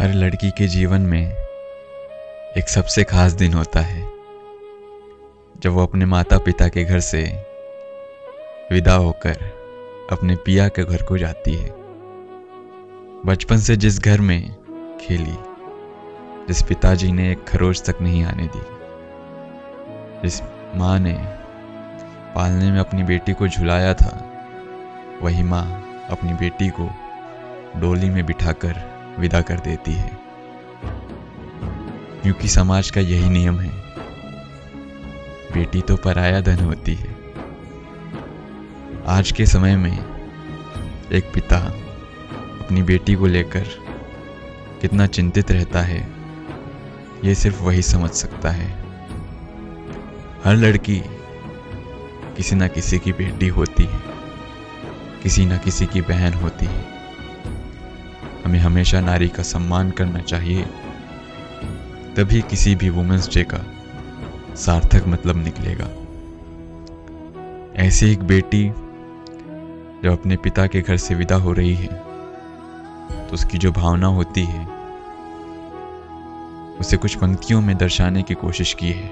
हर लड़की के जीवन में एक सबसे खास दिन होता है जब वो अपने माता पिता के घर से विदा होकर अपने पिया के घर को जाती है। बचपन से जिस घर में खेली, जिस पिताजी ने एक खरोच तक नहीं आने दी, जिस माँ ने पालने में अपनी बेटी को झुलाया था, वही माँ अपनी बेटी को डोली में बिठाकर विदा कर देती है। क्योंकि समाज का यही नियम है, बेटी तो पराया धन होती है। आज के समय में एक पिता अपनी बेटी को लेकर कितना चिंतित रहता है, ये सिर्फ वही समझ सकता है। हर लड़की किसी न किसी की बेटी होती है, किसी न किसी की बहन होती है। हमें हमेशा नारी का सम्मान करना चाहिए, तभी किसी भी वुमेन्स डे का सार्थक मतलब निकलेगा। ऐसी एक बेटी जब अपने पिता के घर से विदा हो रही है तो उसकी जो भावना होती है उसे कुछ पंक्तियों में दर्शाने की कोशिश की है।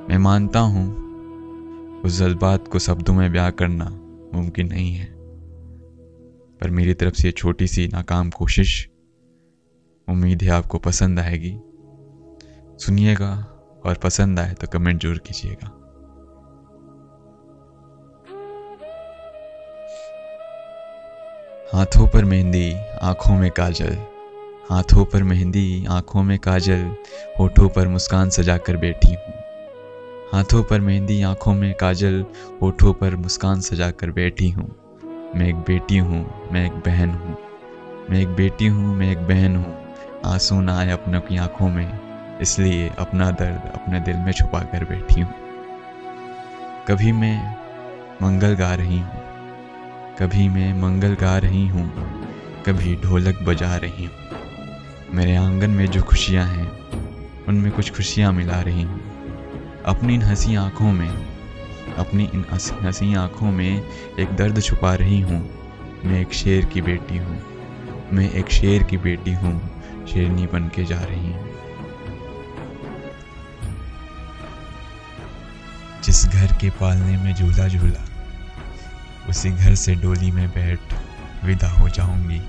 मैं मानता हूं उस जज्बात को शब्दों में बयां करना मुमकिन नहीं है, पर मेरी तरफ से छोटी सी नाकाम कोशिश, उम्मीद है आपको पसंद आएगी। सुनिएगा और पसंद आए तो कमेंट जरूर कीजिएगा। हाथों पर मेहंदी, आंखों में काजल, हाथों पर मेहंदी, आंखों में काजल, होठों पर मुस्कान सजाकर बैठी हूँ। हाथों पर मेहंदी, आंखों में काजल, होठों पर मुस्कान सजाकर बैठी हूँ। मैं एक बेटी हूँ, मैं एक बहन हूँ, मैं एक बेटी हूँ, मैं एक बहन हूँ। आंसू ना आए अपनों की आंखों में, इसलिए अपना दर्द अपने दिल में छुपा कर बैठी हूँ। कभी मैं मंगल गा रही हूँ, कभी मैं मंगल गा रही हूँ, कभी ढोलक बजा रही हूँ। मेरे आंगन में जो खुशियाँ हैं उनमें कुछ खुशियाँ मिला रही हूँ। अपनी इन हंसी आँखों में, अपनी इन हंसी आँखों में एक दर्द छुपा रही हूँ। मैं एक शेर की बेटी हूँ, मैं एक शेर की बेटी हूँ, शेरनी बन के जा रही हूँ। जिस घर के पालने में झूला झूला, उसी घर से डोली में बैठ विदा हो जाऊंगी।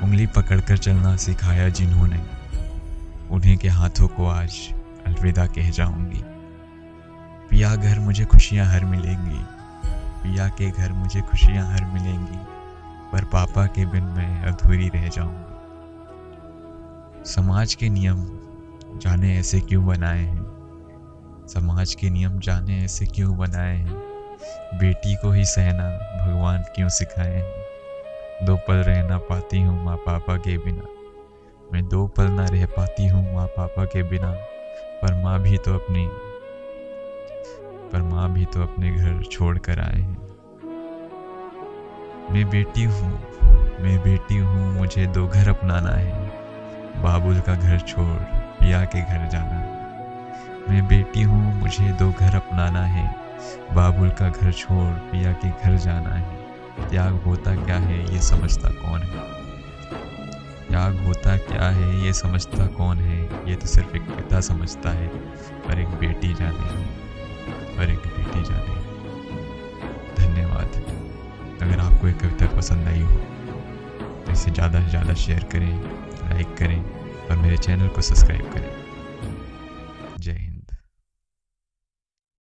उंगली पकड़कर चलना सिखाया जिन्होंने, उन्हीं के हाथों को आज अलविदा कह जाऊंगी। पिया घर मुझे खुशियां हर मिलेंगी, पिया के घर मुझे खुशियां हर मिलेंगी, पर पापा के बिन मैं अधूरी रह जाऊंगी। समाज के नियम जाने ऐसे क्यों बनाए हैं, समाज के नियम जाने ऐसे क्यों बनाए हैं। बेटी को ही सहना भगवान क्यों सिखाए हैं। 2 पल रह ना पाती हूँ माँ पापा के बिना, मैं 2 पल ना रह पाती हूँ माँ पापा के बिना, पर माँ भी तो अपने घर छोड़ कर आए हैं। मैं बेटी हूँ, मुझे 2 घर अपनाना है, बाबुल का घर छोड़ पिया के घर जाना है। मैं बेटी हूँ, मुझे 2 घर अपनाना है, बाबुल का घर छोड़ पिया के घर जाना है। त्याग होता क्या है ये समझता कौन है, त्याग होता क्या है ये समझता कौन है। ये तो सिर्फ एक पिता समझता है, पर एक बेटी जाने, पर एक बेटी जाने। धन्यवाद। अगर आपको एक कविता पसंद आई हो तो इसे ज़्यादा से ज़्यादा शेयर करें, लाइक करें और मेरे चैनल को सब्सक्राइब करें।